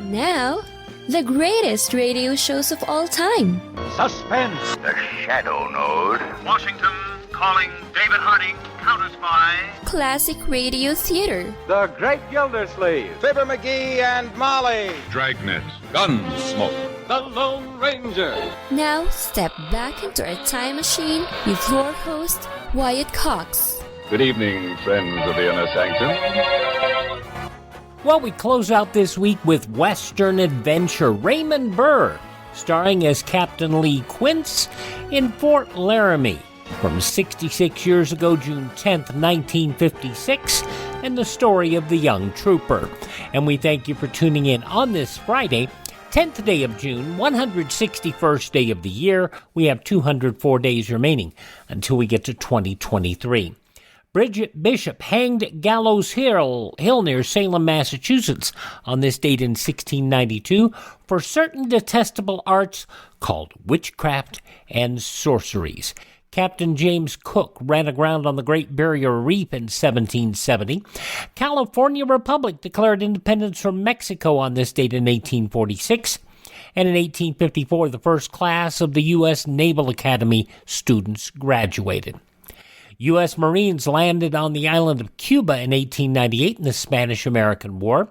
Now, the greatest radio shows of all time. Suspense. The Shadow Node. Washington calling David Harding, Counter-Spy. Classic radio theater. The Great Gildersleeve. Fibber McGee and Molly. Dragnet. Gunsmoke. The Lone Ranger. Now, step back into a time machine with your host, Wyatt Cox. Good evening, friends of the Inner Sanctum. Well, we close out this week with Western adventure Raymond Burr, starring as Captain Lee Quince in Fort Laramie from 66 years ago, June 10th, 1956, and the story of the young trooper. And we thank you for tuning in on this Friday, 10th day of June, 161st day of the year. We have 204 days remaining until we get to 2023. Bridget Bishop hanged at Gallows Hill near Salem, Massachusetts on this date in 1692 for certain detestable arts called witchcraft and sorceries. Captain James Cook ran aground on the Great Barrier Reef in 1770. California Republic declared independence from Mexico on this date in 1846. And in 1854, the first class of the U.S. Naval Academy students graduated. U.S. Marines landed on the island of Cuba in 1898 in the Spanish-American War.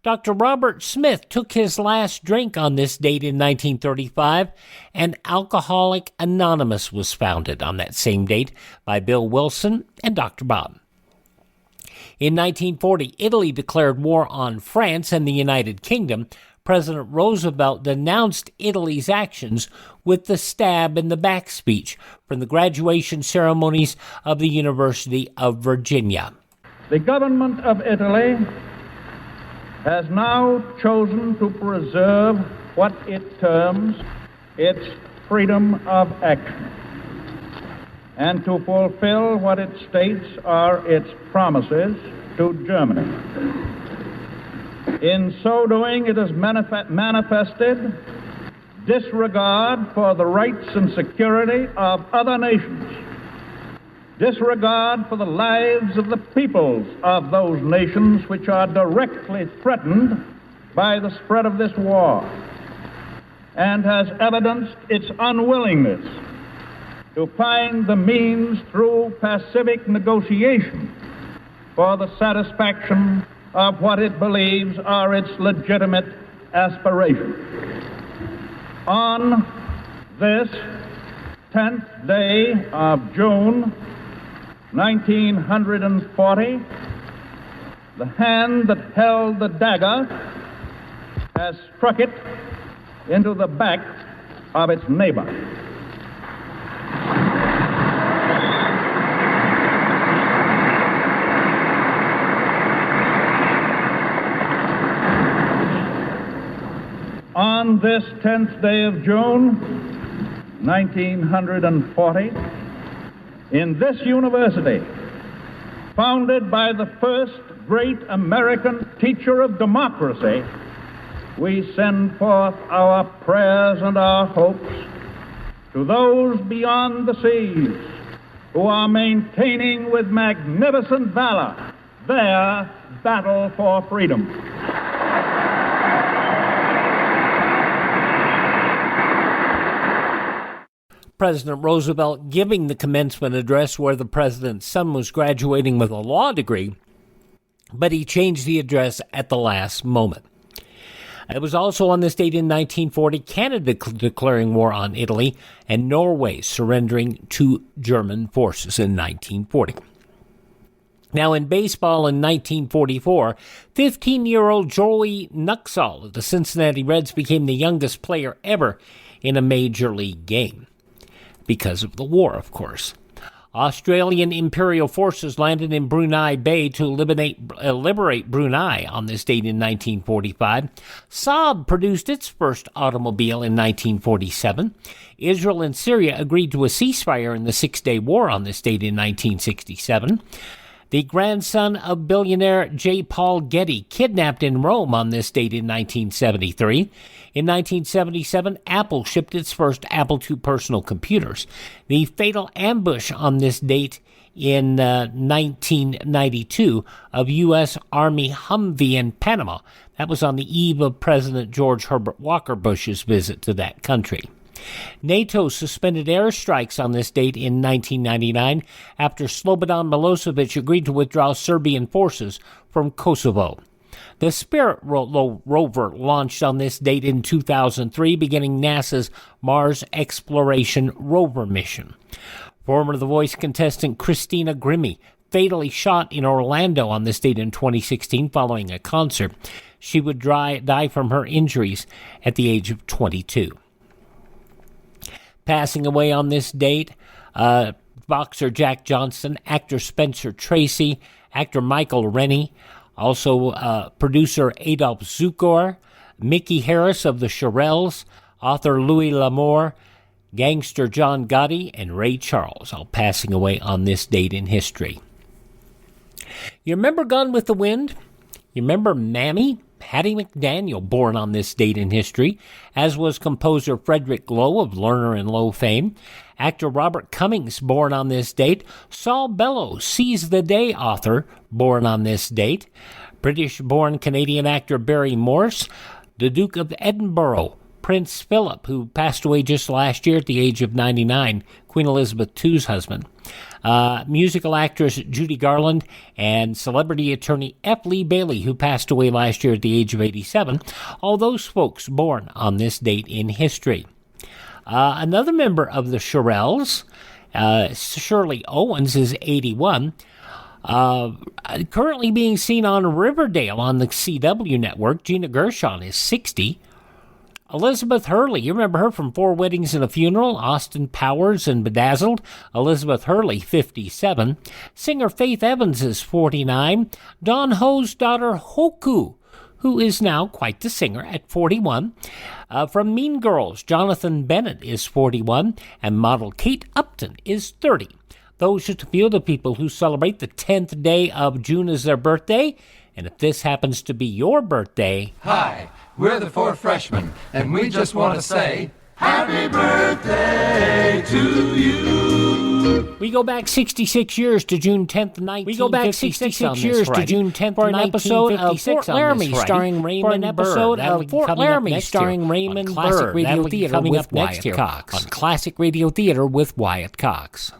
Dr. Robert Smith took his last drink on this date in 1935, and Alcoholic Anonymous was founded on that same date by Bill Wilson and Dr. Bob. In 1940, Italy declared war on France and the United Kingdom. President Roosevelt denounced Italy's actions with the stab in the back speech from the graduation ceremonies of the University of Virginia. The government of Italy has now chosen to preserve what it terms its freedom of action and to fulfill what it states are its promises to Germany. In so doing, it has manifested disregard for the rights and security of other nations, disregard for the lives of the peoples of those nations which are directly threatened by the spread of this war, and has evidenced its unwillingness to find the means through pacific negotiation for the satisfaction of what it believes are its legitimate aspirations. On this 10th day of June, 1940, the hand that held the dagger has struck it into the back of its neighbor. On this 10th day of June, 1940, in this university, founded by the first great American teacher of democracy, we send forth our prayers and our hopes to those beyond the seas who are maintaining with magnificent valor their battle for freedom. President Roosevelt giving the commencement address where the president's son was graduating with a law degree, but he changed the address at the last moment. It was also on this date in 1940, Canada declaring war on Italy and Norway surrendering to German forces in 1940. Now, in baseball in 1944, 15-year-old Joey Nuxall of the Cincinnati Reds became the youngest player ever in a major league game. Because of the war, of course. Australian imperial forces landed in Brunei Bay to liberate Brunei on this date in 1945. Saab produced its first automobile in 1947. Israel and Syria agreed to a ceasefire in the Six-Day War on this date in 1967. The grandson of billionaire J. Paul Getty kidnapped in Rome on this date in 1973. In 1977, Apple shipped its first Apple II personal computers. The fatal ambush on this date in 1992 of U.S. Army Humvee in Panama. That was on the eve of President George Herbert Walker Bush's visit to that country. NATO suspended airstrikes on this date in 1999 after Slobodan Milosevic agreed to withdraw Serbian forces from Kosovo. The Spirit rover launched on this date in 2003, beginning NASA's Mars Exploration Rover mission. Former The Voice contestant Christina Grimmie fatally shot in Orlando on this date in 2016 following a concert. She would die from her injuries at the age of 22. Passing away on this date, boxer Jack Johnson, actor Spencer Tracy, actor Michael Rennie, also producer Adolph Zukor, Mickey Harris of the Shirelles, author Louis L'Amour, gangster John Gotti, and Ray Charles, all passing away on this date in history. You remember Gone with the Wind? You remember Mammy? Hattie McDaniel, born on this date in history, as was composer Frederick Lowe of Lerner and Lowe fame. Actor Robert Cummings, born on this date. Saul Bellow, Seize the Day author, born on this date. British-born Canadian actor Barry Morse. The Duke of Edinburgh, Prince Philip, who passed away just last year at the age of 99, Queen Elizabeth II's husband. Musical actress Judy Garland, and celebrity attorney F. Lee Bailey, who passed away last year at the age of 87. All those folks born on this date in history. Another member of the Shirelles, Shirley Owens, is 81. Currently being seen on Riverdale on the CW network, Gina Gershon is 60. Elizabeth Hurley, you remember her from Four Weddings and a Funeral, Austin Powers, and Bedazzled. Elizabeth Hurley, 57. Singer Faith Evans is 49. Don Ho's daughter Hoku, who is now quite the singer at 41. From Mean Girls, Jonathan Bennett is 41, and model Kate Upton is 30. Those are a few of the people who celebrate the 10th day of June as their birthday. And if this happens to be your birthday... Hi, we're the Four Freshmen, and we just want to say, Happy birthday to you! We go back 66 years to June 10th, 1956. We go back 66 years to June 10th, for an episode of Fort-Laramie starring Raymond Burr. For an episode of Fort-Laramie starring Raymond Burr. Classic Radio Theater with Wyatt Cox. On Classic Radio Theater with Wyatt Cox.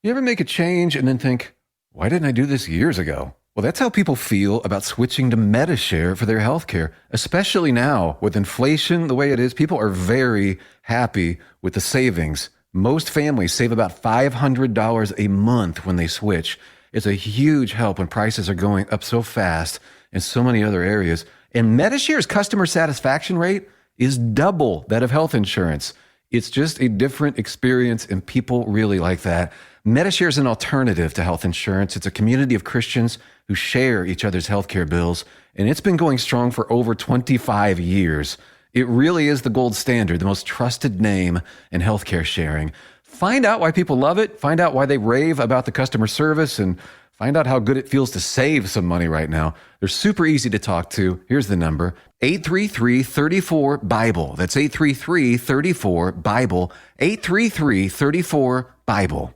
You ever make a change and then think, why didn't I do this years ago? Well, that's how people feel about switching to Medishare for their health care, especially now with inflation the way it is. People are very happy with the savings. Most families save about $500 a month when they switch. It's a huge help when prices are going up so fast in so many other areas. And Medishare's customer satisfaction rate is double that of health insurance. It's just a different experience, and people really like that. Medishare is an alternative to health insurance. It's a community of Christians who share each other's healthcare bills, and it's been going strong for over 25 years. It really is the gold standard, the most trusted name in healthcare sharing. Find out why people love it, find out why they rave about the customer service, and find out how good it feels to save some money right now. They're super easy to talk to. Here's the number, 833-34-BIBLE. That's 833-34-BIBLE, 833-34-BIBLE.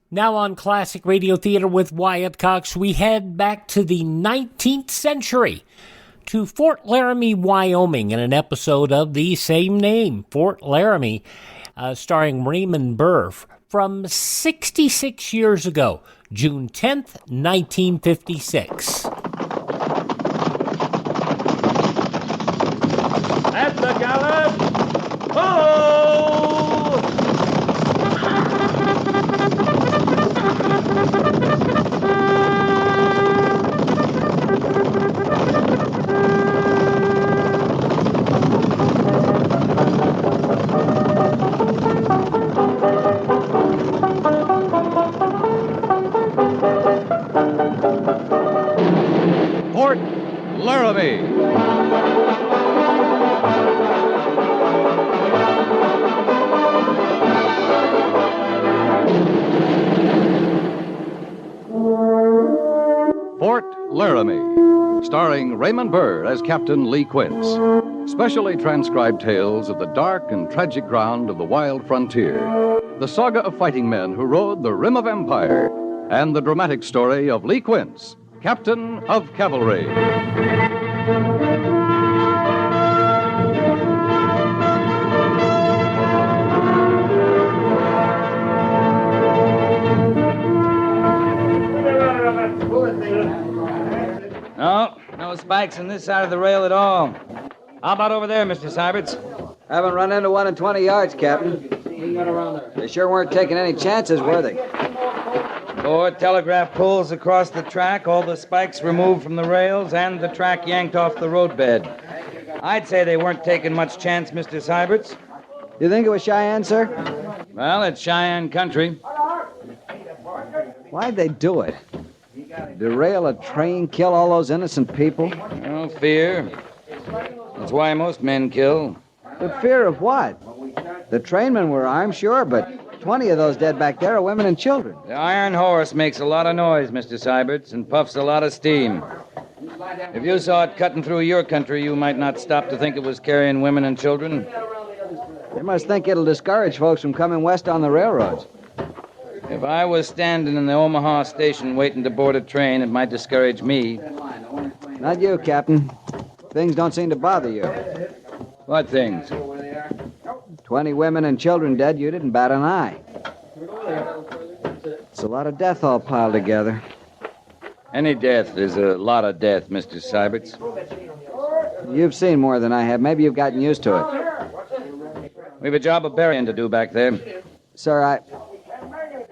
Now on Classic Radio Theater with Wyatt Cox, we head back to the 19th century, to Fort Laramie, Wyoming, in an episode of the same name, Fort Laramie, starring Raymond Burr, from 66 years ago, June 10th, 1956. At the gallop, ho! Fort Laramie. Fort Laramie, starring Raymond Burr as Captain Lee Quince. Specially transcribed tales of the dark and tragic ground of the wild frontier. the saga of fighting men who rode the rim of empire, and the dramatic story of Lee Quince, Captain of Cavalry. No spikes in this side of the rail at all. How about over there, Mr. Syberts? Haven't run into one in 20 yards, Captain. They sure weren't taking any chances, were they? 4 telegraph poles across the track, all the spikes removed from the rails, and the track yanked off the roadbed. I'd say they weren't taking much chance, Mr. Syberts. You think it was Cheyenne, sir? Well, it's Cheyenne country. Why'd they do it? Derail a train, kill all those innocent people? Oh, fear. That's why most men kill. The fear of what? The trainmen were armed, sure, but 20 of those dead back there are women and children. The iron horse makes a lot of noise, Mr. Syberts, and puffs a lot of steam. If you saw it cutting through your country, you might not stop to think it was carrying women and children. They must think it'll discourage folks from coming west on the railroads. If I was standing in the Omaha station waiting to board a train, it might discourage me. Not you, Captain. Things don't seem to bother you. What things? 20 women and children dead, you didn't bat an eye. It's a lot of death all piled together. Any death is a lot of death, Mr. Syberts. You've seen more than I have. Maybe you've gotten used to it. We've a job of burying to do back there. Sir,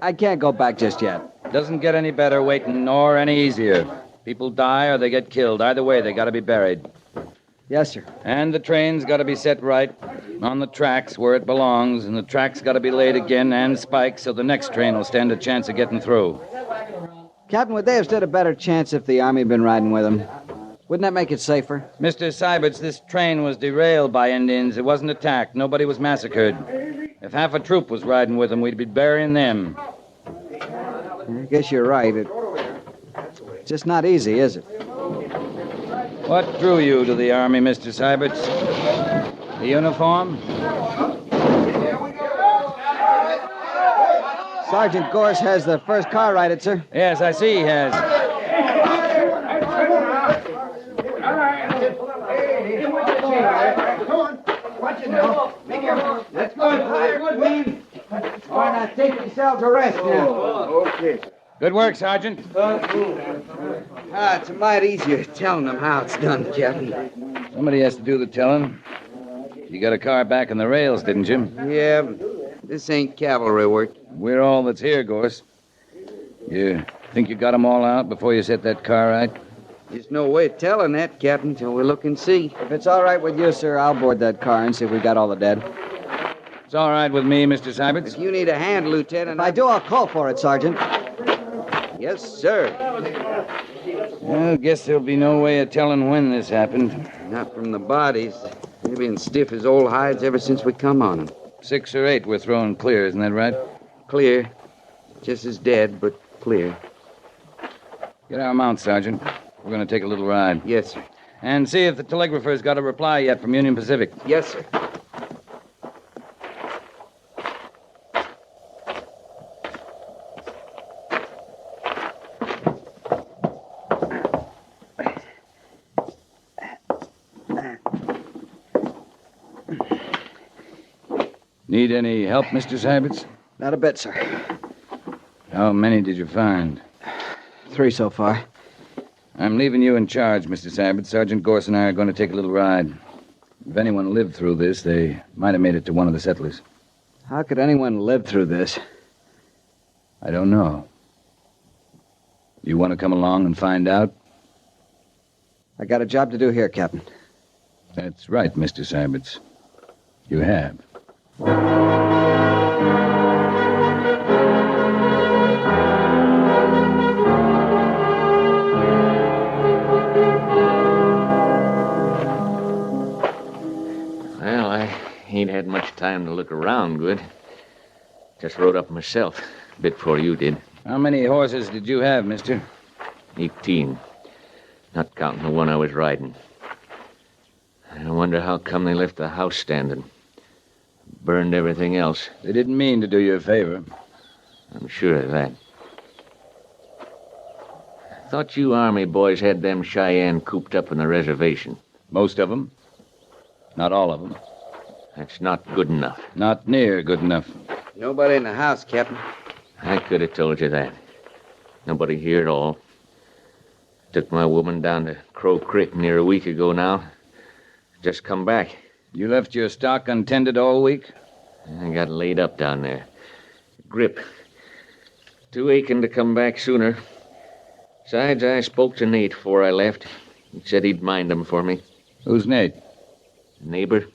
I can't go back just yet. Doesn't get any better waiting, nor any easier. People die or they get killed. Either way, they got to be buried. Yes, sir. And the train's got to be set right on the tracks where it belongs, and the tracks got to be laid again and spiked so the next train will stand a chance of getting through. Captain, would they have stood a better chance if the Army had been riding with them? Wouldn't that make it safer? Mr. Syberts, this train was derailed by Indians. It wasn't attacked. Nobody was massacred. If half a troop was riding with them, we'd be burying them. I guess you're right. It's just not easy, is it? What drew you to the Army, Mr. Syberts? The uniform? Sergeant Gorse has the first car righted, sir. Yes, I see he has. Let's go. Good, man. Why not take yourselves a rest now? Okay. Good work, Sergeant. It's a mite easier telling them how it's done, Captain. Somebody has to do the telling. You got a car back on the rails, didn't you? Yeah, but this ain't cavalry work. We're all that's here, Gorse. You think you got them all out before you set that car right? There's no way of telling that, Captain, till we look and see. If it's all right with you, sir, I'll board that car and see if we got all the dead. It's all right with me, Mr. Syberts. If you need a hand, Lieutenant... If I do, I'll call for it, Sergeant. Yes, sir. Well, guess there'll be no way of telling when this happened. Not from the bodies. They've been stiff as old hides ever since we come on them. 6 or 8 were thrown clear, isn't that right? Clear. Just as dead, but clear. Get our mounts, Sergeant. We're going to take a little ride. Yes, sir. And see if the telegrapher's got a reply yet from Union Pacific. Yes, sir. Need any help, Mr. Syberts? Not a bit, sir. How many did you find? 3 so far. I'm leaving you in charge, Mr. Syberts. Sergeant Gorse and I are going to take a little ride. If anyone lived through this, they might have made it to one of the settlers. How could anyone live through this? I don't know. You want to come along and find out? I got a job to do here, Captain. That's right, Mr. Syberts. You have. Well, I ain't had much time to look around good. Just rode up myself, a bit before you did. How many horses did you have, mister? 18. Not counting the one I was riding. I wonder how come they left the house standing. burned everything else. They didn't mean to do you a favor. I'm sure of that. I thought you Army boys had them Cheyenne cooped up in the reservation. Most of them. Not all of them. That's not good enough. Not near good enough. Nobody in the house, Captain. I could have told you that. Nobody here at all. Took my woman down to Crow Creek near a week ago now. Just come back. You left your stock untended all week? I got laid up down there. Grip. Too aching to come back sooner. Besides, I spoke to Nate before I left. He said he'd mind them for me. Who's Nate? Neighbor.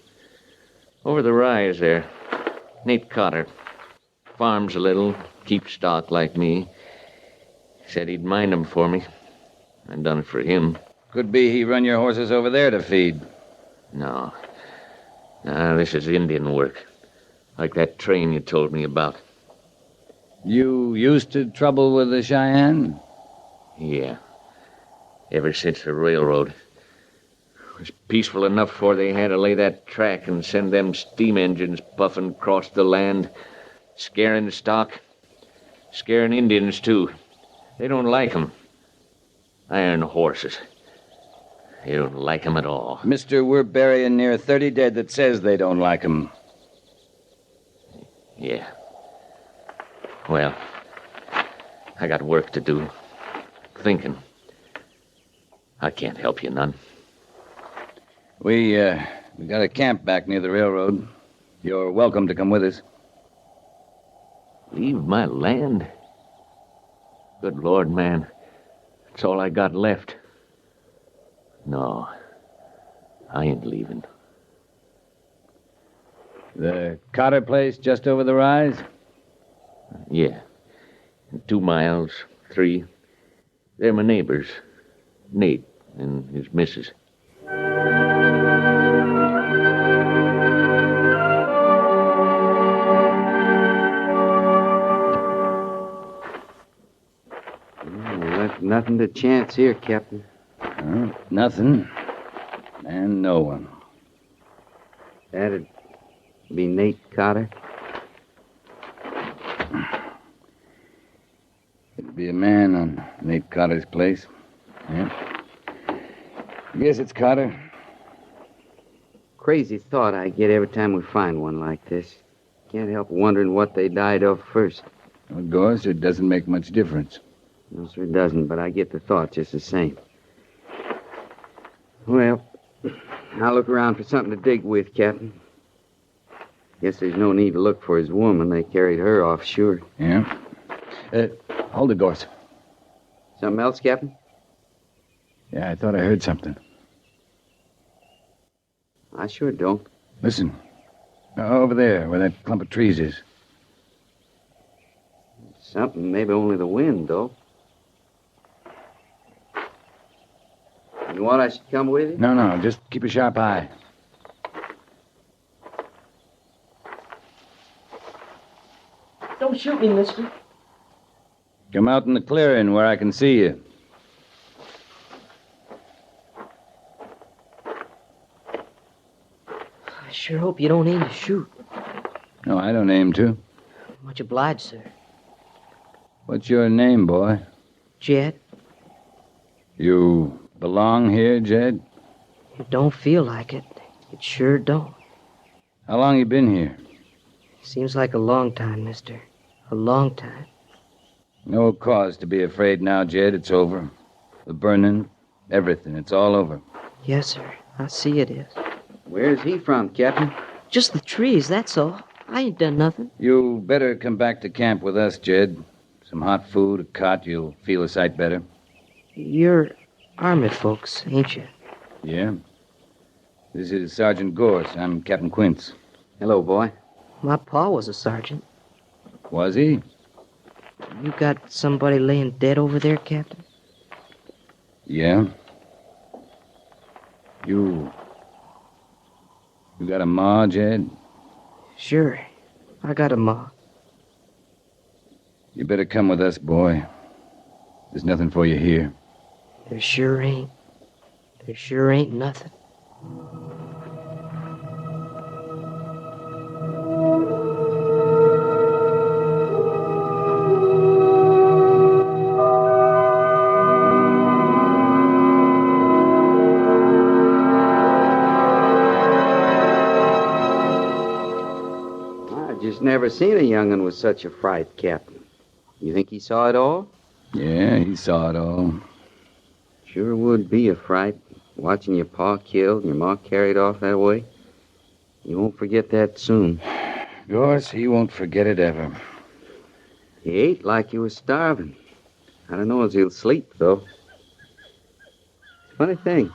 Over the rise there. Nate Cotter. Farms a little, keeps stock like me. Said he'd mind them for me. I done it for him. Could be he run your horses over there to feed. No. No, this is Indian work. Like that train you told me about. You used to trouble with the Cheyenne? Yeah. Ever since the railroad. It was peaceful enough before they had to lay that track and send them steam engines puffing across the land, scaring the stock, scaring Indians, too. They don't like 'em. Iron horses. They don't like 'em at all. Mister, we're burying near 30 dead that says they don't like 'em. Yeah. Well, I got work to do. Thinking. I can't help you none. We got a camp back near the railroad. You're welcome to come with us. Leave my land? Good Lord, man. That's all I got left. No, I ain't leaving. The Cotter place just over the rise? Yeah. 2 miles, 3. They're my neighbors. Nate and his missus. Left nothing to chance here, Captain. Nothing. And no one. That'd be Nate Cotter. It'd be a man on Nate Cotter's place. Yeah. Guess it's Cotter. Crazy thought I get every time we find one like this. Can't help wondering what they died of first. Of course, it doesn't make much difference. No, sir, it doesn't, but I get the thought just the same. Well, I'll look around for something to dig with, Captain. Guess there's no need to look for his woman. They carried her off, sure. Yeah? Hold it, Gorse. Something else, Captain? Yeah, I thought I heard something. I sure don't. Listen. Over there, where that clump of trees is. Something, maybe only the wind, though. You want I should come with you? No, just keep a sharp eye. Don't shoot me, mister. Come out in the clearing where I can see you. I sure hope you don't aim to shoot. No, I don't aim to. Much obliged, sir. What's your name, boy? Jed? You belong here, Jed? It don't feel like it. It sure don't. How long you been here? Seems like a long time, mister. A long time. No cause to be afraid now, Jed. It's over. The burning, everything. It's all over. Yes, sir. I see it is. Where's he from, Captain? Just the trees, that's all. I ain't done nothing. You better come back to camp with us, Jed. Some hot food, a cot. You'll feel a sight better. You're Army folks, ain't you? Yeah. This is Sergeant Gorse. I'm Captain Quince. Hello, boy. My pa was a sergeant. Was he? You got somebody laying dead over there, Captain? Yeah. You got a ma, Jed? Sure. I got a ma. You better come with us, boy. There's nothing for you here. There sure ain't. There sure ain't nothing. just never seen a young'un with such a fright, Captain. You think he saw it all? Yeah, he saw it all. Sure would be a fright, watching your pa killed and your ma carried off that way. You won't forget that soon. Of course, he won't forget it ever. He ate like he was starving. I don't know as he'll sleep, though. Funny thing.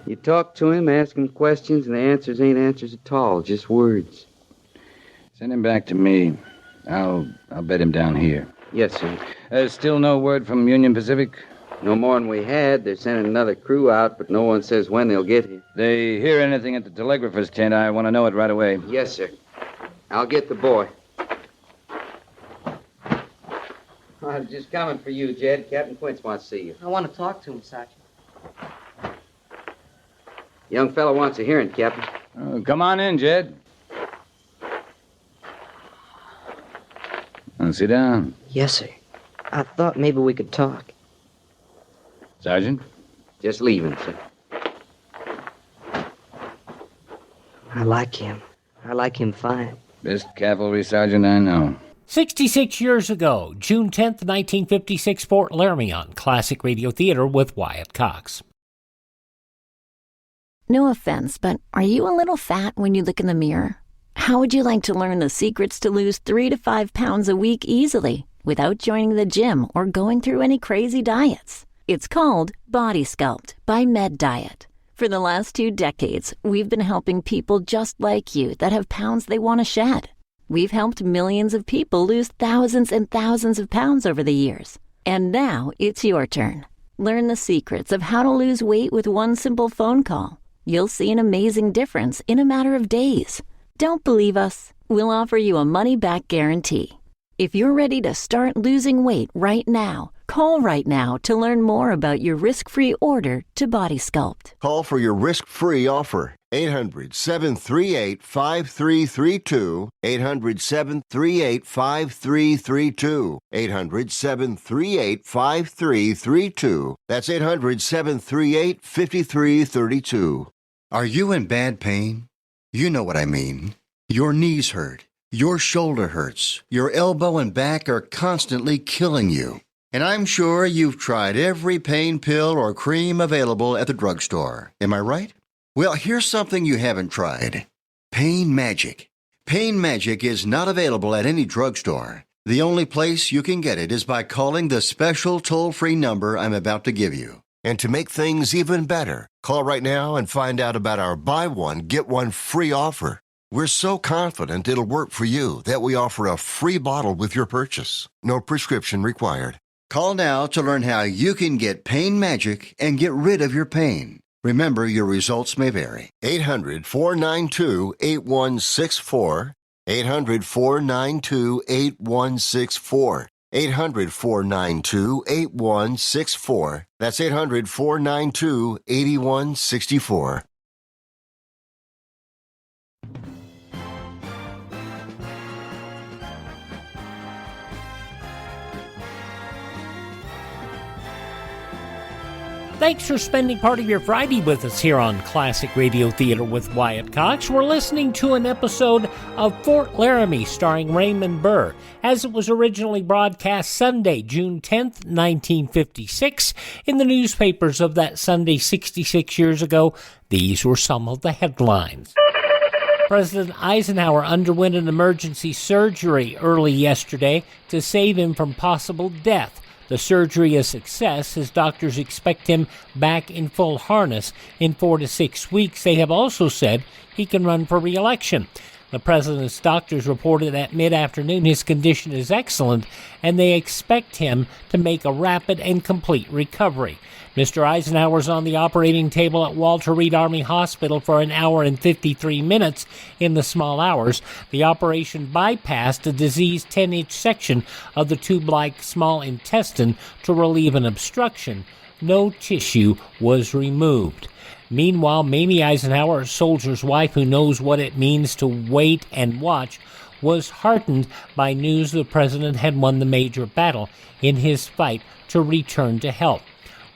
You talk to him, ask him questions, and the answers ain't answers at all, just words. Send him back to me. I'll bed him down here. Yes, sir. Still no word from Union Pacific? No more than we had. They're sending another crew out, but no one says when they'll get here. They hear anything at the telegrapher's tent, I want to know it right away. Yes, sir. I'll get the boy. I was just coming for you, Jed. Captain Quince wants to see you. I want to talk to him, Sergeant. Young fellow wants a hearing, Captain. Come on in, Jed. Sit down. Yes, sir. I thought maybe we could talk. Sergeant? Just leaving, sir. I like him. I like him fine. Best cavalry sergeant I know. 66 years ago, June 10th, 1956, Fort Laramie on Classic Radio Theater with Wyatt Cox. No offense, but are you a little fat when you look in the mirror? How would you like to learn the secrets to lose 3 to 5 pounds a week easily without joining the gym or going through any crazy diets? It's called Body Sculpt by Med Diet. For the last 2 decades, we've been helping people just like you that have pounds they want to shed. We've helped millions of people lose thousands and thousands of pounds over the years. And now it's your turn. Learn the secrets of how to lose weight with one simple phone call. You'll see an amazing difference in a matter of days. Don't believe us? We'll offer you a money-back guarantee. If you're ready to start losing weight right now, call right now to learn more about your risk-free order to Body Sculpt. Call for your risk-free offer. 800-738-5332. 800-738-5332. 800-738-5332. That's 800-738-5332. Are you in bad pain? You know what I mean. Your knees hurt. Your shoulder hurts. Your elbow and back are constantly killing you. And I'm sure you've tried every pain pill or cream available at the drugstore. Am I right? Well, here's something you haven't tried. Pain Magic. Pain Magic is not available at any drugstore. The only place you can get it is by calling the special toll-free number I'm about to give you. And to make things even better, call right now and find out about our buy one, get one free offer. We're so confident it'll work for you that we offer a free bottle with your purchase. No prescription required. Call now to learn how you can get Pain Magic and get rid of your pain. Remember, your results may vary. 800-492-8164. 800-492-8164. 800-492-8164. That's 800-492-8164. Thanks for spending part of your Friday with us here on Classic Radio Theater with Wyatt Cox. We're listening to an episode of Fort Laramie starring Raymond Burr, as it was originally broadcast Sunday, June 10th, 1956. In the newspapers of that Sunday 66 years ago, these were some of the headlines. President Eisenhower underwent an emergency surgery early yesterday to save him from possible death. The surgery a success, as doctors expect him back in full harness in 4 to 6 weeks. They have also said he can run for re-election. The president's doctors reported at mid-afternoon his condition is excellent, and they expect him to make a rapid and complete recovery. Mr. Eisenhower's on the operating table at Walter Reed Army Hospital for an hour and 53 minutes in the small hours. The operation bypassed a diseased 10-inch section of the tube-like small intestine to relieve an obstruction. No tissue was removed. Meanwhile, Mamie Eisenhower, a soldier's wife who knows what it means to wait and watch, was heartened by news the president had won the major battle in his fight to return to health.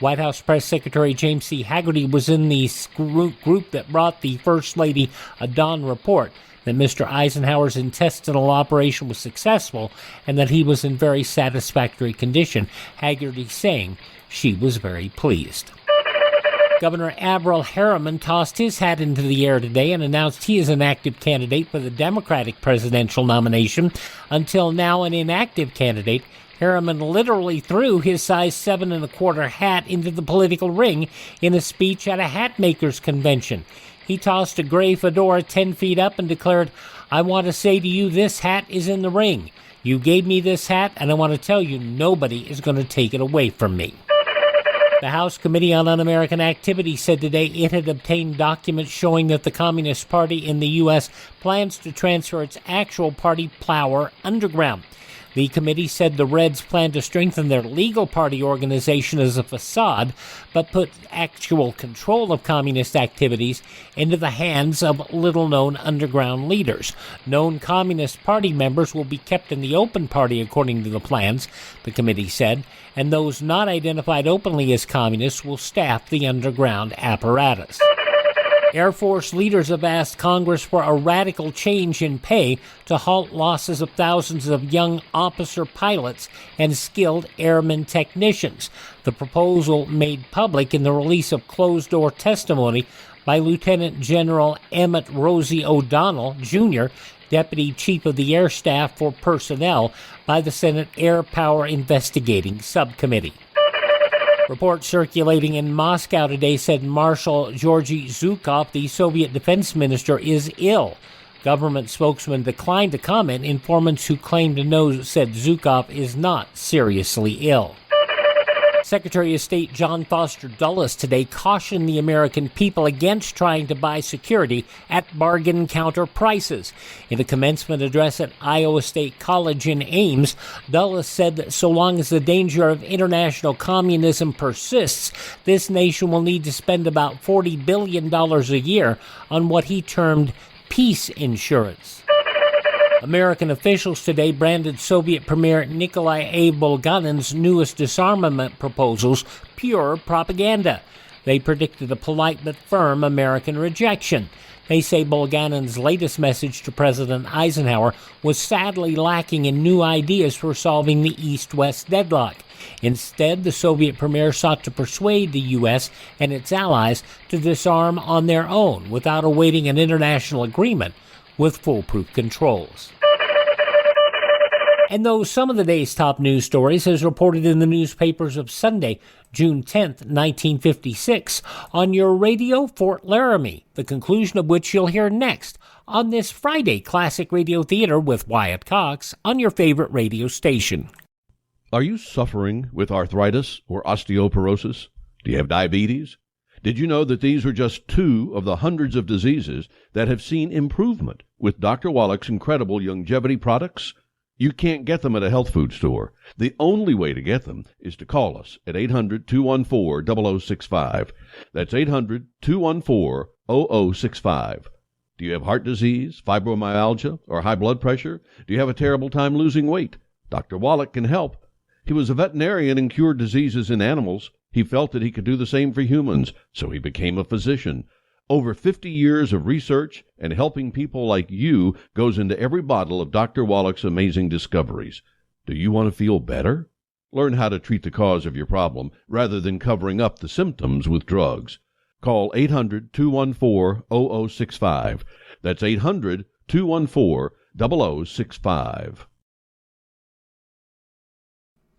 White House Press Secretary James C. Hagerty was in the group that brought the First Lady a dawn report that Mr. Eisenhower's intestinal operation was successful and that he was in very satisfactory condition, Haggerty saying she was very pleased. Governor Averell Harriman tossed his hat into the air today and announced he is an active candidate for the Democratic presidential nomination. Until now, an inactive candidate, Harriman literally threw his size 7 1/4 hat into the political ring in a speech at a hat maker's convention. He tossed a gray fedora 10 feet up and declared, "I want to say to you, this hat is in the ring. You gave me this hat, and I want to tell you nobody is going to take it away from me." The House Committee on Un-American Activity said today it had obtained documents showing that the Communist Party in the U.S. plans to transfer its actual party power underground. The committee said the Reds plan to strengthen their legal party organization as a facade, but put actual control of communist activities into the hands of little-known underground leaders. Known Communist Party members will be kept in the open party according to the plans, the committee said, and those not identified openly as communists will staff the underground apparatus. Air Force leaders have asked Congress for a radical change in pay to halt losses of thousands of young officer pilots and skilled airman technicians. The proposal made public in the release of closed-door testimony by Lieutenant General Emmett Rosie O'Donnell, Jr., Deputy Chief of the Air Staff for Personnel, by the Senate Air Power Investigating Subcommittee. Reports circulating in Moscow today said Marshal Georgy Zhukov, the Soviet defense minister, is ill. Government spokesman declined to comment. Informants who claim to know said Zhukov is not seriously ill. Secretary of State John Foster Dulles today cautioned the American people against trying to buy security at bargain counter prices. In a commencement address at Iowa State College in Ames, Dulles said that so long as the danger of international communism persists, this nation will need to spend about $40 billion a year on what he termed peace insurance. American officials today branded Soviet Premier Nikolai A. Bulganin's newest disarmament proposals pure propaganda. They predicted a polite but firm American rejection. They say Bulganin's latest message to President Eisenhower was sadly lacking in new ideas for solving the East-West deadlock. Instead, the Soviet premier sought to persuade the U.S. and its allies to disarm on their own without awaiting an international agreement with foolproof controls. And those some of the day's top news stories as reported in the newspapers of Sunday, June 10th, 1956, on your radio Fort Laramie, the conclusion of which you'll hear next on this Friday Classic Radio Theater with Wyatt Cox on your favorite radio station. Are you suffering with arthritis or osteoporosis? Do you have diabetes? Did you know that these are just 2 of the hundreds of diseases that have seen improvement with Dr. Wallach's incredible longevity products? You can't get them at a health food store. The only way to get them is to call us at 800-214-0065. That's 800-214-0065. Do you have heart disease, fibromyalgia, or high blood pressure? Do you have a terrible time losing weight? Dr. Wallach can help. He was a veterinarian and cured diseases in animals. He felt that he could do the same for humans, so he became a physician. Over 50 years of research and helping people like you goes into every bottle of Dr. Wallach's amazing discoveries. Do you want to feel better? Learn how to treat the cause of your problem rather than covering up the symptoms with drugs. Call 800-214-0065. That's 800-214-0065.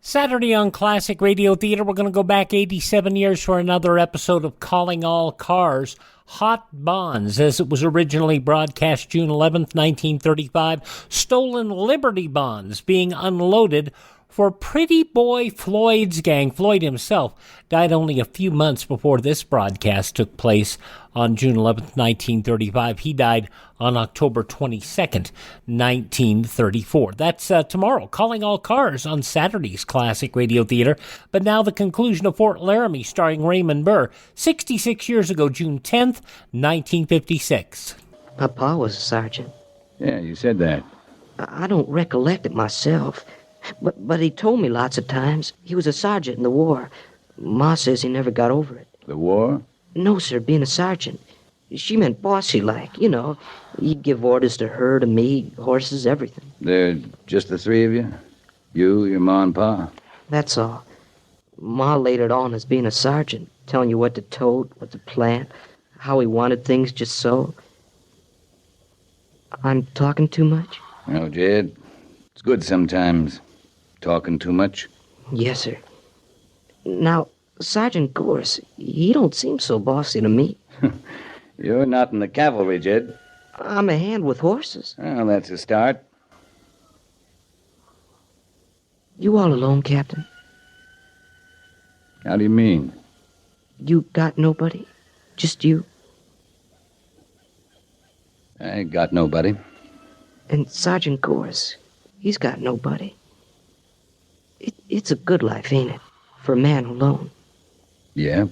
Saturday on Classic Radio Theater, we're going to go back 87 years for another episode of Calling All Cars, Hot Bonds, as it was originally broadcast June 11th, 1935. Stolen Liberty bonds being unloaded for Pretty Boy Floyd's gang. Floyd himself died only a few months before this broadcast took place on June 11th, 1935. He died on October 22nd, 1934. That's tomorrow. Calling All Cars on Saturday's Classic Radio Theater. But now the conclusion of Fort Laramie, starring Raymond Burr, 66 years ago, June 10th, 1956. Papa was a sergeant. Yeah, you said that. I don't recollect it myself. But he told me lots of times. He was a sergeant in the war. Ma says he never got over it. The war? No, sir, being a sergeant. She meant bossy-like, you know. He'd give orders to her, to me, horses, everything. They're just the three of you? You, your ma and pa? That's all. Ma laid it on as being a sergeant, telling you what to tote, what to plant, how he wanted things just so. I'm talking too much? No, Jed. It's good sometimes. Talking too much. Yes, sir. Now, Sergeant Gorse, he don't seem so bossy to me. You're not in the cavalry, Jed. I'm a hand with horses. Well, that's a start. You all alone, Captain? How do you mean? You got nobody? Just you? I ain't got nobody. And Sergeant Gorse, he's got nobody. It's a good life, ain't it? For a man alone. Yeah.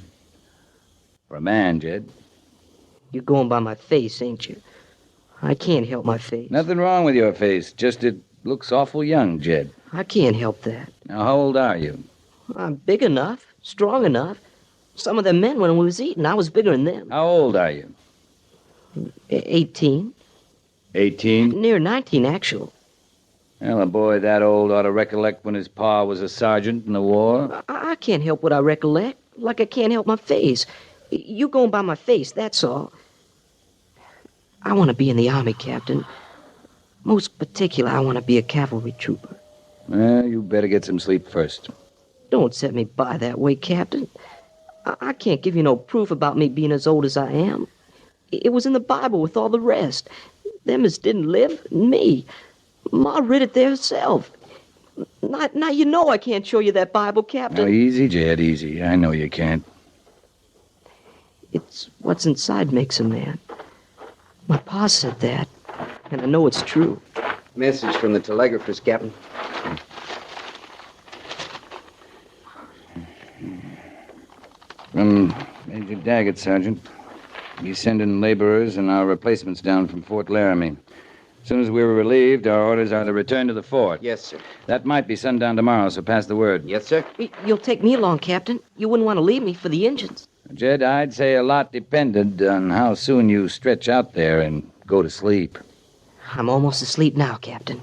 For a man, Jed. You're going by my face, ain't you? I can't help my face. Nothing wrong with your face. Just it looks awful young, Jed. I can't help that. Now, how old are you? I'm big enough, strong enough. Some of them men, when we was eating, I was bigger than them. How old are you? 18. 18? Near 19, actual. Well, a boy that old ought to recollect when his pa was a sergeant in the war. I can't help what I recollect, like I can't help my face. You going by my face, that's all. I want to be in the Army, Captain. Most particular, I want to be a cavalry trooper. Well, you better get some sleep first. Don't set me by that way, Captain. I can't give you no proof about me being as old as I am. It was in the Bible with all the rest. Them as didn't live, me. Ma read it there herself. Now you know I can't show you that Bible, Captain. Now, easy, Jed, easy. I know you can't. It's what's inside makes a man. My pa said that, and I know it's true. Message from the telegraphist, Captain. From Major Daggett, Sergeant. He's sending laborers and our replacements down from Fort Laramie. As soon as we were relieved, our orders are to return to the fort. Yes, sir. That might be sundown tomorrow, so pass the word. Yes, sir. You'll take me along, Captain. You wouldn't want to leave me for the Injuns. Jed, I'd say a lot depended on how soon you stretch out there and go to sleep. I'm almost asleep now, Captain.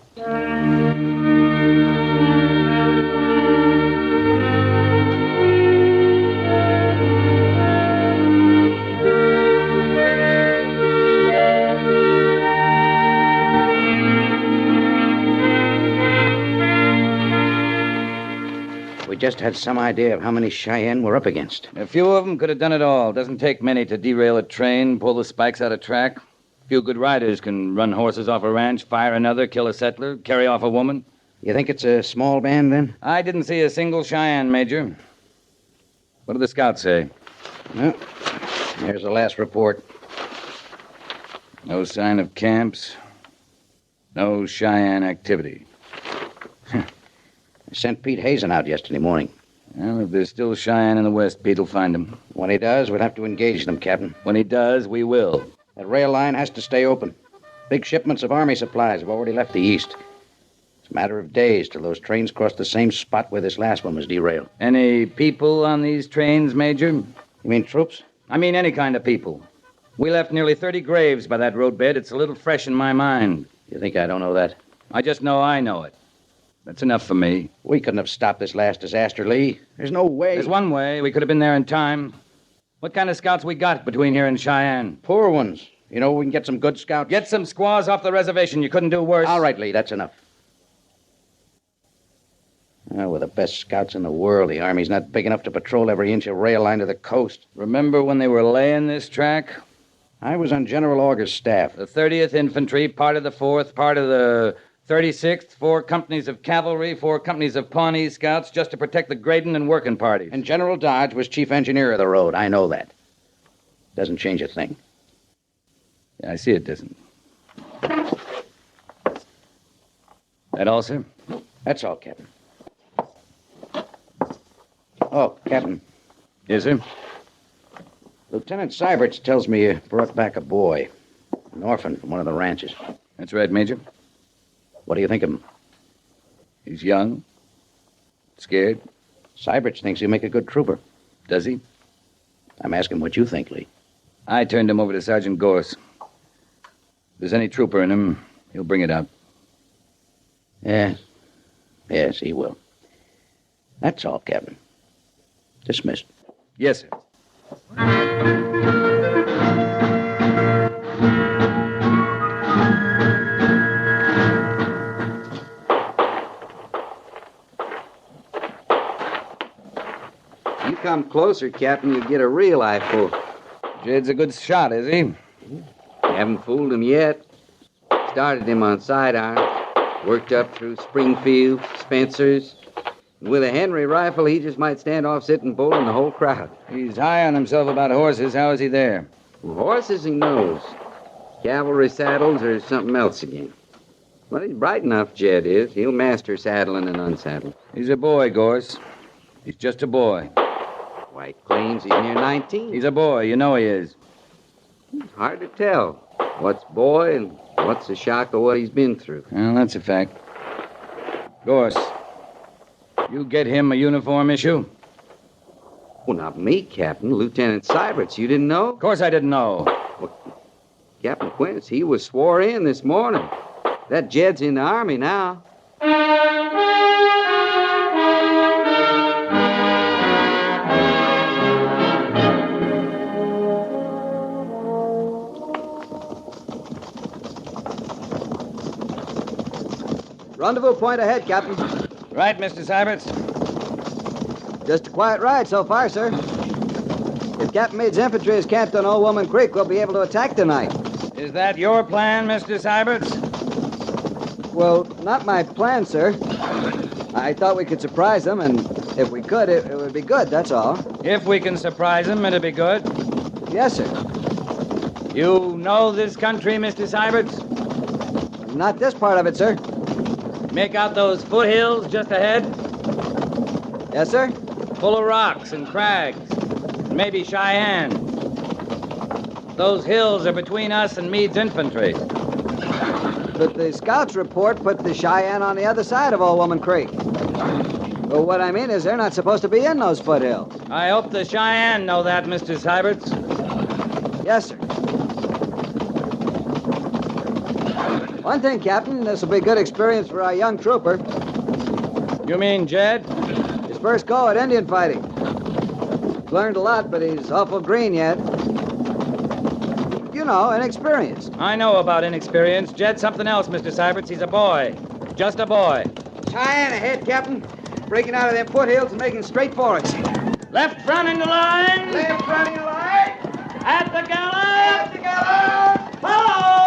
We just had some idea of how many Cheyenne we're up against. A few of them could have done it all. Doesn't take many to derail a train, pull the spikes out of track. A few good riders can run horses off a ranch, fire another, kill a settler, carry off a woman. You think it's a small band, then? I didn't see a single Cheyenne, Major. What did the scouts say? Well, there's the last report. No sign of camps. No Cheyenne activity. I sent Pete Hazen out yesterday morning. Well, if there's still Cheyenne in the west, Pete will find them. When he does, we'll have to engage them, Captain. When he does, we will. That rail line has to stay open. Big shipments of Army supplies have already left the east. It's a matter of days till those trains cross the same spot where this last one was derailed. Any people on these trains, Major? You mean troops? I mean any kind of people. We left nearly 30 graves by that roadbed. It's a little fresh in my mind. You think I don't know that? I just know I know it. That's enough for me. We couldn't have stopped this last disaster, Lee. There's no way. There's one way. We could have been there in time. What kind of scouts we got between here and Cheyenne? Poor ones. You know, we can get some good scouts. Get some squaws off the reservation. You couldn't do worse. All right, Lee, that's enough. Well, we're the best scouts in the world. The Army's not big enough to patrol every inch of rail line to the coast. Remember when they were laying this track? I was on General August's staff. The 30th Infantry, part of the 4th, part of the 36th, 4 companies of cavalry, 4 companies of Pawnee Scouts, just to protect the grading and working parties. And General Dodge was chief engineer of the road. I know that. Doesn't change a thing. Yeah, I see it doesn't. That all, sir? That's all, Captain. Oh, Captain. Yes, sir? Lieutenant Syberts tells me you brought back a boy, an orphan from one of the ranches. That's right, Major. What do you think of him? He's young. Scared. Syberts thinks he'll make a good trooper. Does he? I'm asking what you think, Lee. I turned him over to Sergeant Gorse. If there's any trooper in him, he'll bring it out. Yes. Yes, he will. That's all, Captain. Dismissed. Yes, sir. You come closer, Captain, you get a real eyeful. Jed's a good shot, is he? Haven't fooled him yet. Started him on sidearm. Worked up through Springfield, Spencer's. And with a Henry rifle, he just might stand off sitting bull in the whole crowd. He's high on himself about horses. How is he there? Well, horses he knows. Cavalry saddles or something else again. Well, he's bright enough, Jed is. He'll master saddling and unsaddling. He's a boy, Gorse. He's just a boy. Why, he claims he's near 19. He's a boy. You know he is. It's hard to tell what's boy and what's the shock of what he's been through. Well, that's a fact. Gorse, you get him a uniform issue? Well, not me, Captain. Lieutenant Syberts. You didn't know? Of course I didn't know. Well, Captain Quince, he was swore in this morning. That Jed's in the Army now. Rendezvous point ahead, Captain. Right, Mr. Syberts. Just a quiet ride so far, sir. If Captain Meade's infantry is camped on Old Woman Creek, we'll be able to attack tonight. Is that your plan, Mr. Syberts? Well, not my plan, sir. I thought we could surprise them, and if we could, it would be good, that's all. If we can surprise them, it'll be good. Yes, sir. You know this country, Mr. Syberts? Not this part of it, sir. Make out those foothills just ahead? Yes, sir. Full of rocks and crags. Maybe Cheyenne. Those hills are between us and Meade's infantry. But the scouts report put the Cheyenne on the other side of Old Woman Creek. Well, what I mean is they're not supposed to be in those foothills. I hope the Cheyenne know that, Mr. Syberts. Yes, sir. One thing, Captain, this will be a good experience for our young trooper. You mean Jed? His first go at Indian fighting. He's learned a lot, but he's awful green yet. You know, inexperienced. I know about inexperience. Jed's something else, Mr. Syberts. He's a boy. Just a boy. Cheyenne ahead, Captain. Breaking out of them foothills and making straight for us. Left front in the line. Left front in the line. At the gallop. At the gallop. Follow!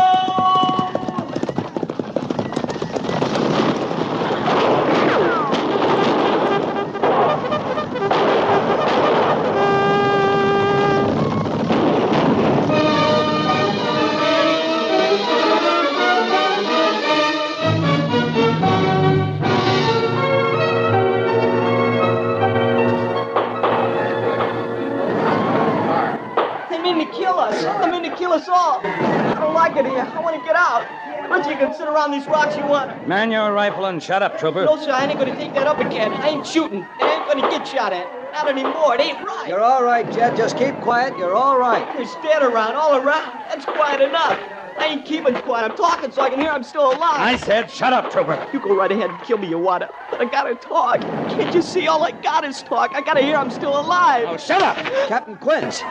Us all. I don't like it here. I want to get out. But you can sit around these rocks you want. Man your rifle and shut up, trooper. No, sir, I ain't going to take that up again. I ain't shooting. I ain't going to get shot at. Not anymore. It ain't right. You're all right, Jed. Just keep quiet. You're all right. There's dead around, all around. That's quiet enough. I ain't keeping quiet. I'm talking so I can hear I'm still alive. I said shut up, trooper. You go right ahead and kill me, you wanna. But I gotta talk. Can't you see? All I got is talk. I gotta hear I'm still alive. Oh, shut up. Captain Quince.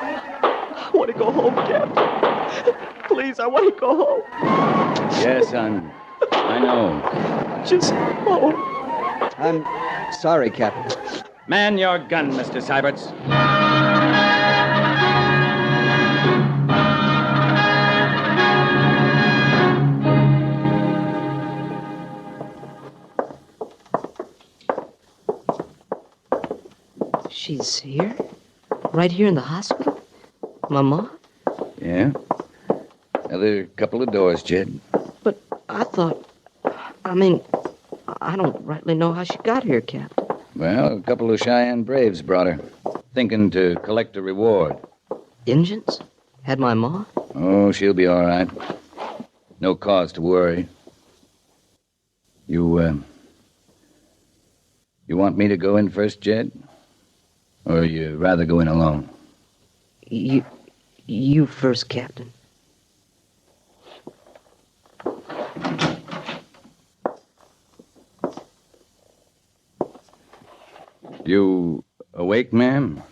I want to go home, Captain. Please, I want to go home. Yes, son. I know. Just home. I'm sorry, Captain. Man your gun, Mr. Syberts. She's here? Right here in the hospital? Mama? Yeah. Another couple of doors, Jed. But I thought... I don't rightly know how she got here, Captain. Well, a couple of Cheyenne braves brought her, thinking to collect a reward. Injuns? Had my ma? Oh, she'll be all right. No cause to worry. You want me to go in first, Jed? Or you rather go in alone? You You first, Captain. You awake, ma'am?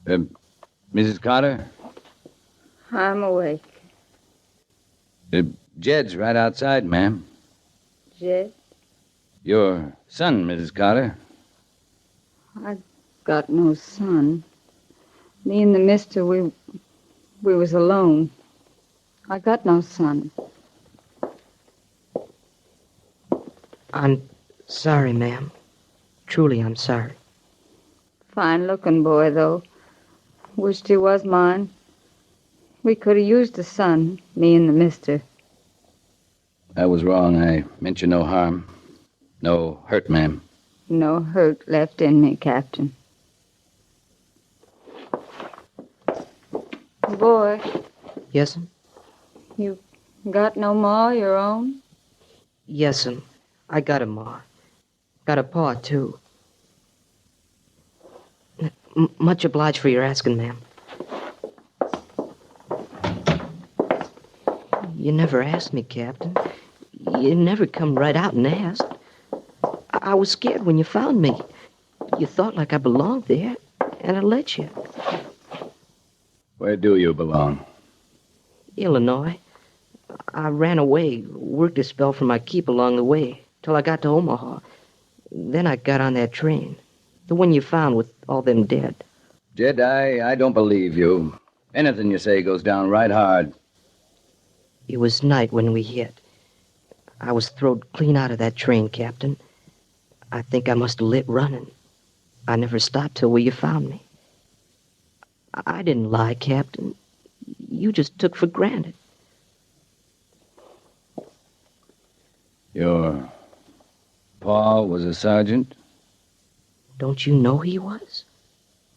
Mrs. Carter? I'm awake. Jed's right outside, ma'am. Jed? Your son, Mrs. Carter. I got no son. Me and the mister, we was alone. I got no son. I'm sorry, ma'am. Truly, I'm sorry. Fine-looking boy, though. Wished he was mine. We could have used a son, me and the mister. I was wrong. I meant you no harm. No hurt, ma'am. No hurt left in me, Captain. Boy. Yes'm? You got no ma your own? Yes'm. I got a ma. Got a pa, too. Much obliged for your asking, ma'am. You never asked me, Captain. You never come right out and asked. I was scared when you found me. You thought like I belonged there, and I let you. Where do you belong? Illinois. I ran away, worked a spell for my keep along the way, till I got to Omaha. Then I got on that train. The one you found with all them dead. Jed, I don't believe you. Anything you say goes down right hard. It was night when we hit. I was throwed clean out of that train, Captain. I think I must have lit running. I never stopped till where you found me. I didn't lie, Captain. You just took for granted. Your pa was a sergeant? Don't you know he was?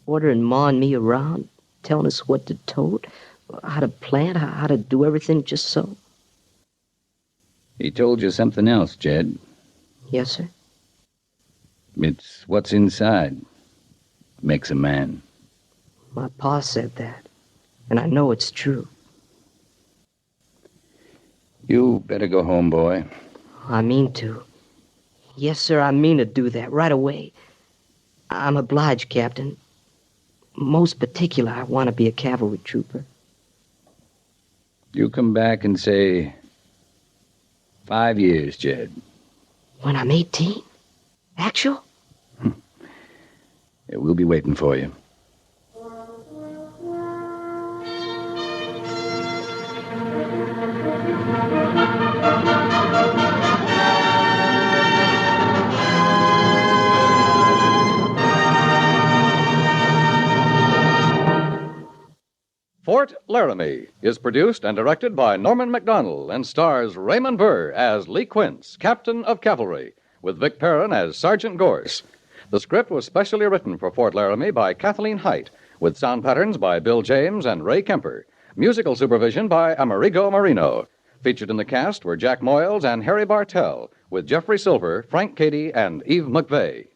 Ordering Ma and me around, telling us what to tote, how to plant, how to do everything just so. He told you something else, Jed. Yes, sir? It's what's inside makes a man. My pa said that, and I know it's true. You better go home, boy. I mean to. Yes, sir, I mean to do that right away. I'm obliged, Captain. Most particular, I want to be a cavalry trooper. You come back and say 5 years, Jed. When I'm 18? Actual? Yeah, we'll be waiting for you. Fort-Laramie is produced and directed by Norman MacDonald and stars Raymond Burr as Lee Quince, Captain of Cavalry, with Vic Perrin as Sergeant Gorse. The script was specially written for Fort-Laramie by Kathleen Height, with sound patterns by Bill James and Ray Kemper. Musical supervision by Amerigo Marino. Featured in the cast were Jack Moyles and Harry Bartell, with Jeffrey Silver, Frank Cady, and Eve McVeigh.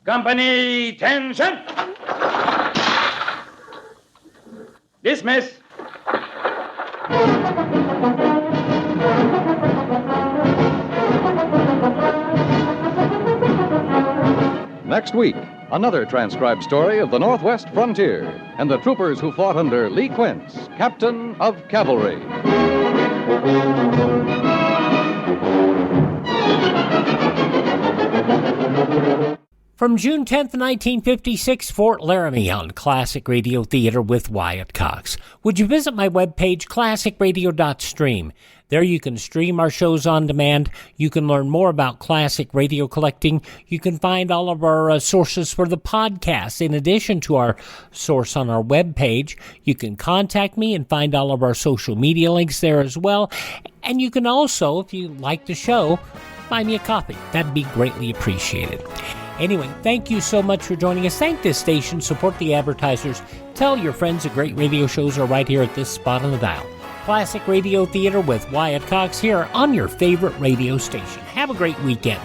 Company, tension! Dismiss. Next week, another transcribed story of the Northwest frontier and the troopers who fought under Lee Quince, Captain of Cavalry. From June 10th, 1956, Fort-Laramie on Classic Radio Theater with Wyatt Cox. Would you visit my webpage, classicradio.stream? There you can stream our shows on demand. You can learn more about classic radio collecting. You can find all of our sources for the podcast in addition to our source on our webpage. You can contact me and find all of our social media links there as well. And you can also, if you like the show, buy me a copy. That'd be greatly appreciated. Anyway, thank you so much for joining us. Thank this station. Support the advertisers. Tell your friends that great radio shows are right here at this spot on the dial. Classic Radio Theater with Wyatt Cox here on your favorite radio station. Have a great weekend.